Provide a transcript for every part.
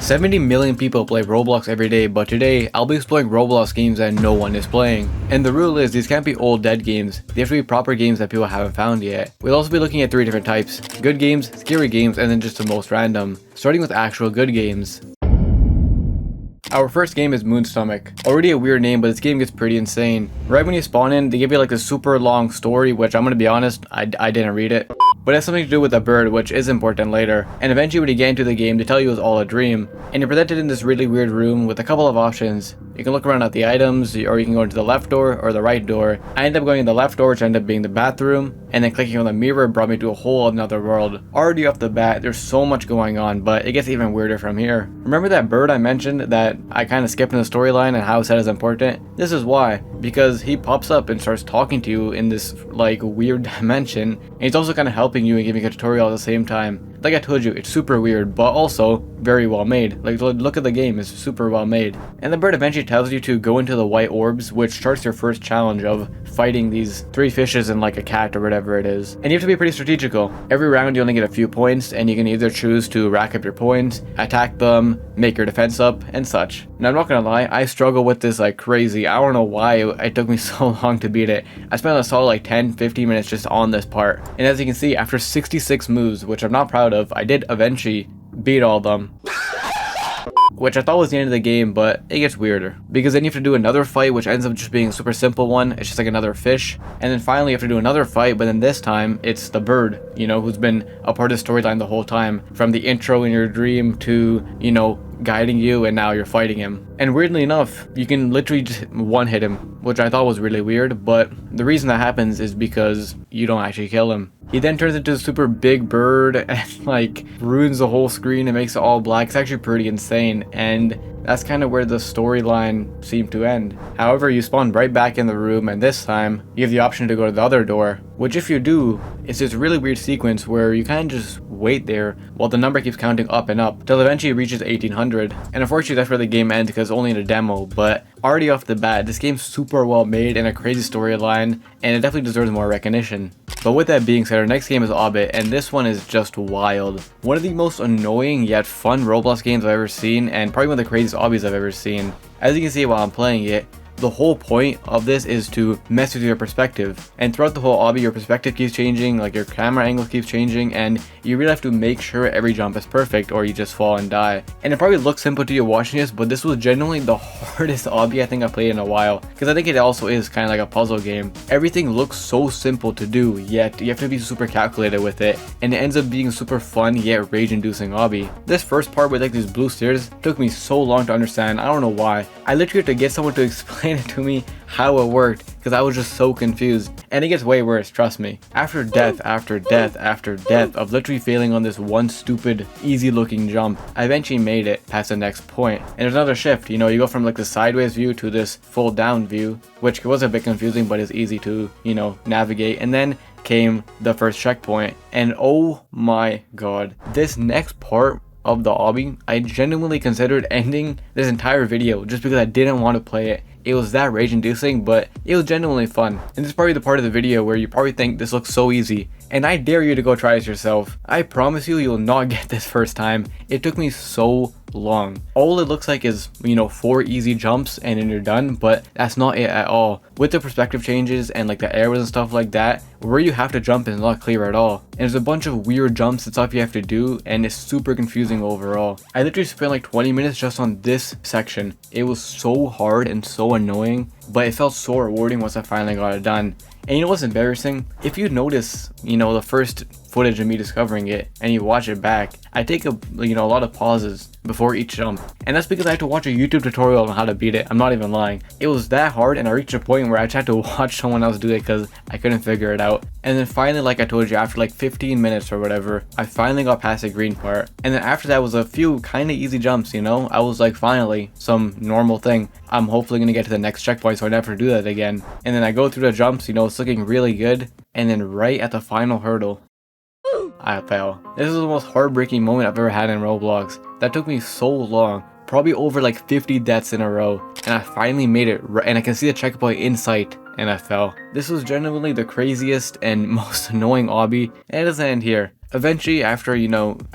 70 million people play Roblox every day, but today I'll be exploring Roblox games that no one is playing. And the rule is these can't be old dead games, they have to be proper games that people haven't found yet. We'll also be looking at 3 different types: good games, scary games, and then just the most random. Starting with actual good games. Our first game is Moonstomach. Already a weird name, but this game gets pretty insane. Right when you spawn in, they give you like a super long story, which I'm gonna be honest, I didn't read it. But it has something to do with a bird, which is important later. And eventually when you get into the game, they tell you it was all a dream. And you're presented in this really weird room with a couple of options. You can look around at the items, or you can go into the left door or the right door. I ended up going in the left door, which ended up being the bathroom. And then clicking on the mirror brought me to a whole another world. Already off the bat, there's so much going on, but it gets even weirder from here. Remember that bird I mentioned that I kind of skipped in the storyline and how it said is important? This is why. Because he pops up and starts talking to you in this like weird dimension. And he's also kind of helping you and giving a tutorial at the same time. Like I told you, it's super weird, but also very well made. Like, look at the game, it's super well made. And the bird eventually tells you to go into the white orbs, which starts your first challenge of fighting these 3 fishes and like a cat or whatever it is. And you have to be pretty strategical. Every round you only get a few points, and you can either choose to rack up your points, attack them, make your defense up, and such. Now I'm not gonna lie, I struggle with this like crazy. I don't know why it took me so long to beat it. I spent a solid like 10-15 minutes just on this part. And as you can see, after 66 moves, which I'm not proud of, I did eventually beat all of them. Which I thought was the end of the game, but it gets weirder. Because then you have to do another fight, which ends up just being a super simple one. It's just like another fish. And then finally you have to do another fight, but then this time it's the bird, you know, who's been a part of the storyline the whole time. From the intro in your dream to, you know, guiding you, and now you're fighting him. And weirdly enough, you can literally just one-hit him, which I thought was really weird, but the reason that happens is because you don't actually kill him. He then turns into a super big bird and like ruins the whole screen and makes it all black. It's actually pretty insane, and that's kind of where the storyline seemed to end. However, you spawn right back in the room, and this time you have the option to go to the other door, which if you do, it's this really weird sequence where you kind of just wait there while the number keeps counting up and up till eventually it reaches 1800. And unfortunately that's where the game ends because it's only in a demo, but already off the bat, this game's super well made and a crazy storyline, and it definitely deserves more recognition. But with that being said, our next game is Orbit, and this one is just wild. One of the most annoying yet fun Roblox games I've ever seen, and probably one of the craziest obbies I've ever seen. As you can see while I'm playing it, the whole point of this is to mess with your perspective, and throughout the whole obby your perspective keeps changing, like your camera angle keeps changing, and you really have to make sure every jump is perfect or you just fall and die. And it probably looks simple to you watching this, but this was genuinely the hardest obby I think I've played in a while, because I think it also is kind of like a puzzle game. Everything looks so simple to do, yet you have to be super calculated with it, and it ends up being super fun yet rage-inducing obby. This first part with like these blue stairs took me so long to understand. I don't know why. I literally had to get someone to explain it to me how it worked, because I was just so confused. And it gets way worse, trust me. After death after death after death of literally failing on this one stupid easy looking jump, I eventually made it past the next point. And there's another shift, you know, you go from like the sideways view to this full down view, which was a bit confusing but is easy to, you know, navigate. And then came the first checkpoint, and oh my god, this next part of the obby, I genuinely considered ending this entire video just because I didn't want to play it. It was that rage-inducing, but it was genuinely fun. And this is probably the part of the video where you probably think this looks so easy, and I dare you to go try this yourself. I promise you, you'll not get this first time. It took me so long. All it looks like is, you know, 4 easy jumps and then you're done, but that's not it at all. With the perspective changes and like the arrows and stuff like that, where you have to jump is not clear at all. And there's a bunch of weird jumps and stuff you have to do, and it's super confusing overall. I literally spent like 20 minutes just on this section. It was so hard and so annoying, but it felt so rewarding once I finally got it done. And you know what's embarrassing? If you notice, you know, the first footage of me discovering it and you watch it back, I take a lot of pauses before each jump, and that's because I had to watch a YouTube tutorial on how to beat it. I'm not even lying. It was that hard, and I reached a point where I just had to watch someone else do it because I couldn't figure it out. And then finally, like I told you, after like 15 minutes or whatever, I finally got past the green part. And then after that was a few kind of easy jumps, you know? I was like, finally, some normal thing. I'm hopefully gonna get to the next checkpoint so I never do that again. And then I go through the jumps, you know, it's looking really good. And then right at the final hurdle, I fell. This is the most heartbreaking moment I've ever had in Roblox. That took me so long, probably over like 50 deaths in a row, and I finally made it, and I can see the checkpoint in sight, and I fell. This was genuinely the craziest and most annoying obby, and it doesn't end here. Eventually, after,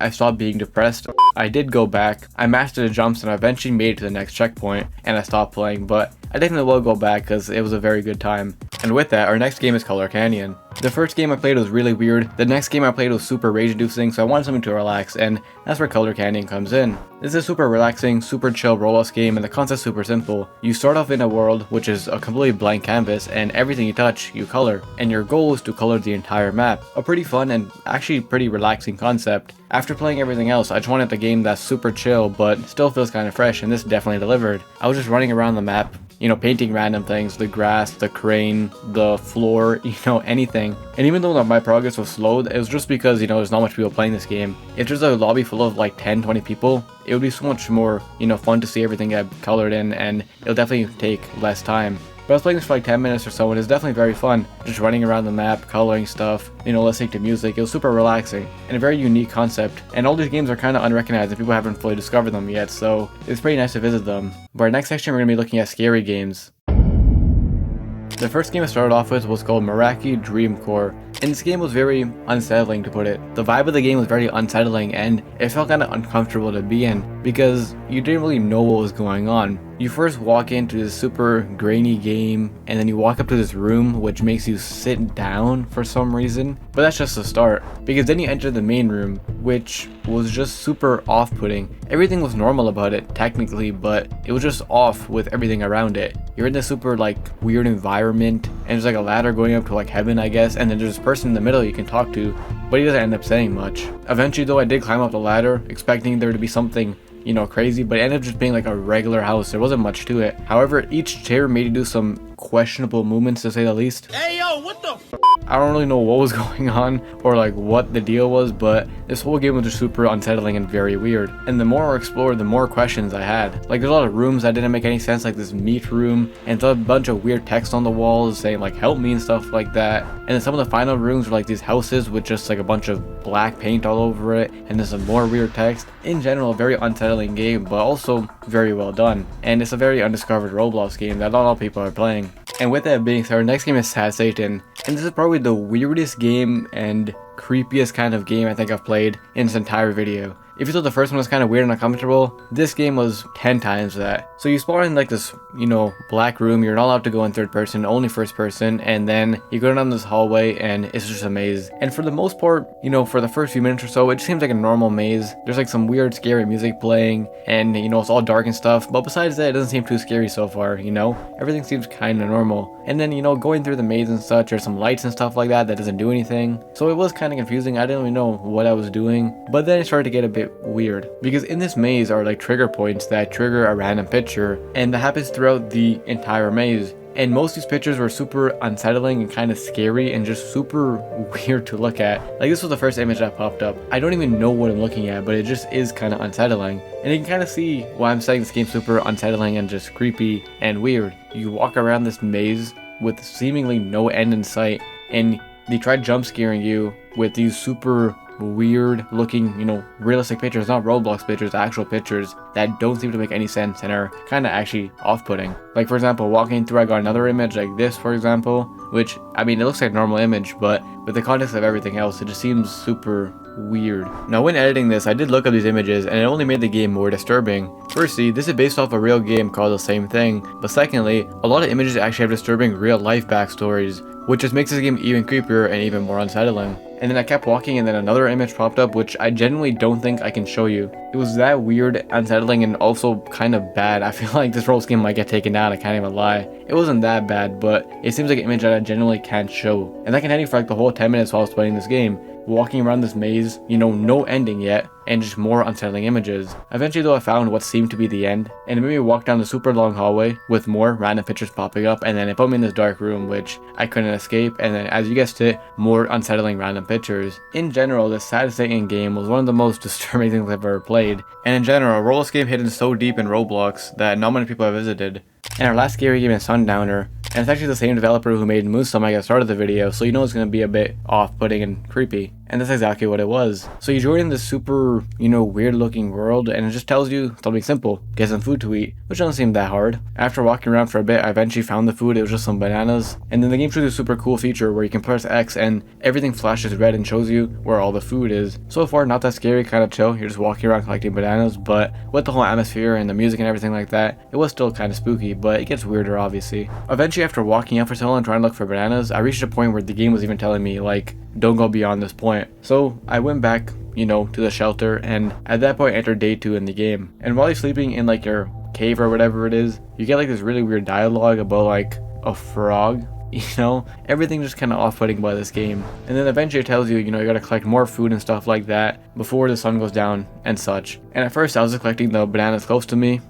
I stopped being depressed, I did go back. I mastered the jumps and I eventually made it to the next checkpoint and I stopped playing, but I definitely will go back because it was a very good time. And with that, our next game is Color Canyon. The first game I played was really weird. The next game I played was super rage-inducing, so I wanted something to relax, and that's where Color Canyon comes in. This is a super relaxing, super chill Roblox game, and the concept's super simple. You start off in a world which is a completely blank canvas, and everything you touch, you color. And your goal is to color the entire map. A pretty fun and actually pretty relaxing concept. After playing everything else, I just wanted a game that's super chill, but still feels kind of fresh, and this definitely delivered. I was just running around the map, painting random things, the grass, the crane, the floor, anything. And even though my progress was slowed, it was just because, there's not much people playing this game. If there's a lobby full of like 10, 20 people, it would be so much more, fun to see everything get colored in, and it'll definitely take less time. But I was playing this for like 10 minutes or so, and it's definitely very fun. Just running around the map, coloring stuff, listening to music. It was super relaxing and a very unique concept. And all these games are kind of unrecognized and people haven't fully discovered them yet, so it's pretty nice to visit them. But our next section, we're going to be looking at scary games. The first game I started off with was called Meraki Dream Core, and this game was very unsettling, to put it. The vibe of the game was very unsettling and it felt kind of uncomfortable to be in because you didn't really know what was going on. You first walk into this super grainy game and then you walk up to this room which makes you sit down for some reason, but that's just the start, because then you enter the main room, which was just super off-putting. Everything was normal about it technically, but it was just off with everything around it. You're in this super like weird environment and there's like a ladder going up to like heaven, I guess, and then there's this person in the middle you can talk to, but he doesn't end up saying much. Eventually though, I did climb up the ladder expecting there to be something crazy, but it ended up just being like a regular house. There wasn't much to it. However, each chair made you do some questionable movements, to say the least. Hey yo, what the f? I don't really know what was going on or like what the deal was, but this whole game was just super unsettling and very weird. And the more I explored, the more questions I had. Like, there's a lot of rooms that didn't make any sense, like this meat room, and a bunch of weird text on the walls saying like help me and stuff like that. And then some of the final rooms were like these houses with just like a bunch of black paint all over it, and there's some more weird text. In general, a very unsettling game, but also very well done. And it's a very undiscovered Roblox game that not a lot of people are playing. And with that being said, our next game is Sad Satan, and this is probably the weirdest game and creepiest kind of game I think I've played in this entire video. If you thought the first one was kind of weird and uncomfortable, this game was 10 times that. So you spawn in like this, black room. You're not allowed to go in third person, only first person, and then you go down this hallway and it's just a maze. And for the most part, for the first few minutes or so, it just seems like a normal maze. There's like some weird scary music playing, and it's all dark and stuff, but besides that, it doesn't seem too scary so far, Everything seems kind of normal. And then, going through the maze and such, there's some lights and stuff like that doesn't do anything. So it was kind of confusing. I didn't really know what I was doing, but then it started to get a bit weird, because in this maze are like trigger points that trigger a random picture, and that happens throughout the entire maze. And most of these pictures were super unsettling and kind of scary and just super weird to look at. Like, this was the first image that popped up. I don't even know what I'm looking at, but it just is kind of unsettling. And you can kind of see why I'm saying this game's super unsettling and just creepy and weird. You walk around this maze with seemingly no end in sight, and they try jump scaring you with these super weird looking, realistic pictures, not Roblox pictures, actual pictures that don't seem to make any sense and are kind of actually off-putting. Like, for example, walking through, I got another image like this, for example, which, it looks like a normal image, but with the context of everything else, it just seems super weird. Now, when editing this, I did look up these images and it only made the game more disturbing. Firstly, this is based off a real game called the same thing, but secondly, a lot of images actually have disturbing real life backstories, which just makes this game even creepier and even more unsettling. And then I kept walking and then another image popped up, which I genuinely don't think I can show you. It was that weird, unsettling, and also kind of bad. I feel like this Roblox game might get taken down, I can't even lie. It wasn't that bad, but it seems like an image that I genuinely can't show. And that continued for like the whole 10 minutes while I was playing this game. Walking around this maze, no ending yet, and just more unsettling images. Eventually though, I found what seemed to be the end, and it made me walk down the super long hallway with more random pictures popping up, and then it put me in this dark room which I couldn't escape, and then as you guessed it, more unsettling random pictures. In general, this Sad Satan game was one of the most disturbing things I've ever played, and in general, a Roblox game hidden so deep in Roblox that not many people have visited. And our last scary game is Sundowner, and it's actually the same developer who made Moonstomach at the start of the video, so it's going to be a bit off-putting and creepy. And that's exactly what it was. So you join in this super, weird looking world, and it just tells you something simple: get some food to eat, which doesn't seem that hard. After walking around for a bit, I eventually found the food. It was just some bananas. And then the game shows you a super cool feature where you can press X and everything flashes red and shows you where all the food is. So far, not that scary, kind of chill. You're just walking around collecting bananas, but with the whole atmosphere and the music and everything like that, it was still kind of spooky, but it gets weirder, obviously. Eventually, after walking out for so long trying to look for bananas, I reached a point where the game was even telling me, like, don't go beyond this point. So I went back, to the shelter, and at that point entered day 2 in the game. And while you're sleeping in like your cave or whatever it is, you get like this really weird dialogue about like a frog. Everything just kind of off-putting by this game. And then eventually it tells you, you gotta collect more food and stuff like that before the sun goes down and such. And at first I was just collecting the bananas close to me,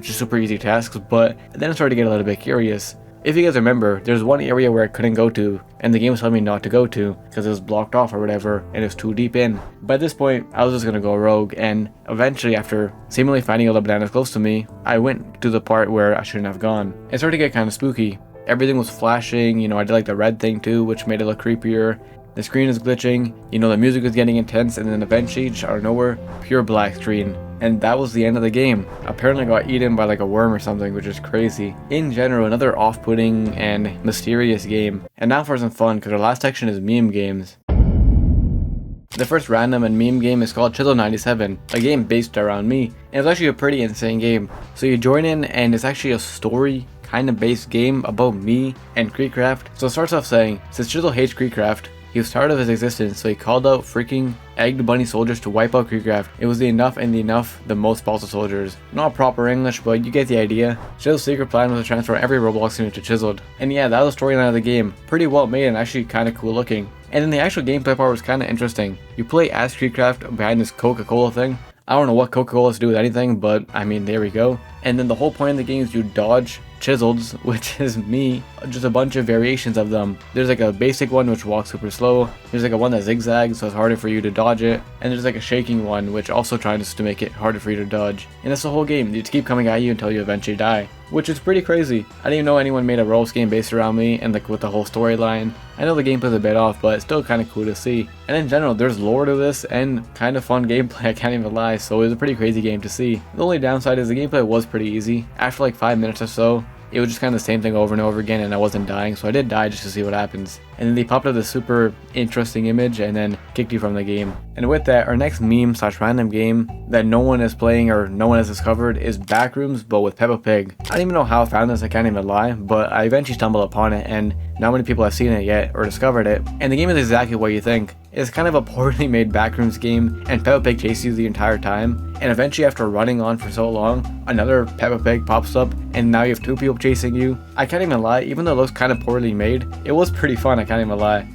just super easy tasks, but then I started to get a little bit curious. If you guys remember, there's one area where I couldn't go to, and the game was telling me not to go to because it was blocked off or whatever, and it was too deep in. But at this point, I was just gonna go rogue, and eventually, after seemingly finding all the bananas close to me, I went to the part where I shouldn't have gone. It started to get kind of spooky. Everything was flashing, I did like the red thing too, which made it look creepier. The screen is glitching, the music was getting intense, and then eventually, just out of nowhere, pure black screen. And that was the end of the game. Apparently I got eaten by like a worm or something, which is crazy. In general, another off-putting and mysterious game. And now for some fun, because our last section is meme games. The first random and meme game is called Chisel 97, a game based around me. And it's actually a pretty insane game. So you join in, and it's actually a story kind of based game about me and Creekcraft. So it starts off saying, since Chisel hates Creekcraft, he was tired of his existence, so he called out freaking egged bunny soldiers to wipe out Creekcraft. It was the enough and the most possible soldiers. Not proper English, but you get the idea. Chisel's secret plan was to transfer every Roblox unit to Chiseled. And yeah, that was the storyline of the game. Pretty well made and actually kind of cool looking. And then the actual gameplay part was kind of interesting. You play as Creekcraft behind this Coca-Cola thing. I don't know what Coca-Cola has to do with anything, but I mean, there we go. And then the whole point of the game is you dodge Chiseleds, which is me, just a bunch of variations of them. There's like a basic one which walks super slow, there's like a one that zigzags so it's harder for you to dodge it, and there's like a shaking one which also tries to make it harder for you to dodge. And that's the whole game, they just keep coming at you until you eventually die, which is pretty crazy. I didn't even know anyone made a Roblox game based around me and like with the whole storyline. I know the gameplay's a bit off, but it's still kind of cool to see. And in general, there's lore to this and kind of fun gameplay, I can't even lie, so it was a pretty crazy game to see. The only downside is the gameplay was pretty easy. After like 5 minutes or so, it was just kind of the same thing over and over again, and I wasn't dying, so I did die just to see what happens. And then they popped up this super interesting image and then kicked you from the game. And with that, our next meme / random game that no one is playing or no one has discovered is Backrooms, but with Peppa Pig. I don't even know how I found this, I can't even lie, but I eventually stumbled upon it, and not many people have seen it yet or discovered it. And the game is exactly what you think. It's kind of a poorly made Backrooms game, and Peppa Pig chases you the entire time, and eventually after running on for so long, another Peppa Pig pops up, and now you have 2 people chasing you. I can't even lie, even though it looks kind of poorly made, it was pretty fun, I can't even lie.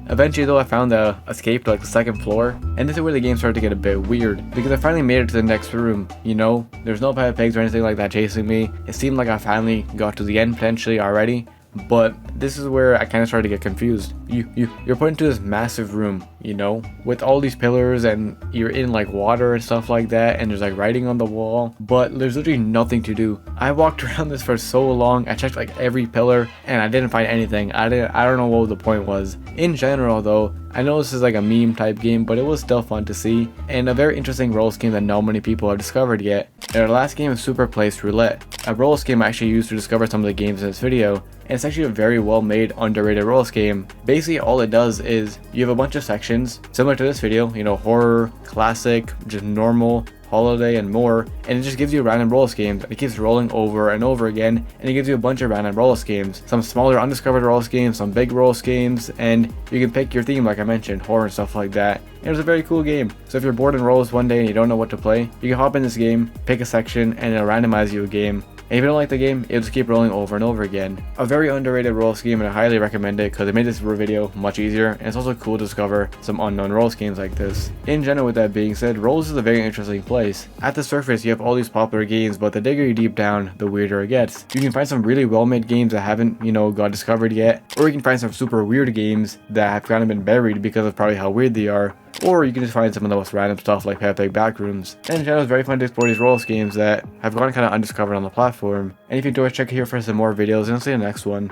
Eventually though, I found the escape to like the 2nd floor, and this is where the game started to get a bit weird, because I finally made it to the next room, There's no Peppa Pigs or anything like that chasing me. It seemed like I finally got to the end potentially already. But this is where I kind of started to get confused. You're put into this massive room, with all these pillars, and you're in like water and stuff like that, and there's like writing on the wall, but there's literally nothing to do. I walked around this for so long, I checked like every pillar, and I didn't find anything. I don't know what the point was. In general though, I know this is like a meme type game, but it was still fun to see, and a very interesting roles game that not many people have discovered yet. And our last game is Super Placed Roulette, a roles game I actually used to discover some of the games in this video. And it's actually a very well made, underrated roles game. Basically all it does is you have a bunch of sections similar to this video, horror, classic, just normal, holiday, and more, and it just gives you random roller games, and it keeps rolling over and over again, and it gives you a bunch of random roller games, some smaller undiscovered roller games, some big roller games, and you can pick your theme like I mentioned, horror and stuff like that. And it was a very cool game. So if you're bored in roles one day and you don't know what to play, you can hop in this game, pick a section, and it'll randomize you a game. And if you don't like the game, it'll just keep rolling over and over again. A very underrated role scheme, and I highly recommend it because it made this video much easier, and it's also cool to discover some unknown role schemes like this. In general, with that being said, Roles is a very interesting place. At the surface, you have all these popular games, but the digger you deep down, the weirder it gets. You can find some really well-made games that haven't, got discovered yet, or you can find some super weird games that have kind of been buried because of probably how weird they are. Or you can just find some of the most random stuff like Peppa Pig Backrooms. And in general, it's very fun to explore these role schemes that have gone kind of undiscovered on the platform. And if you enjoy, check here for some more videos, and I'll see you in the next one.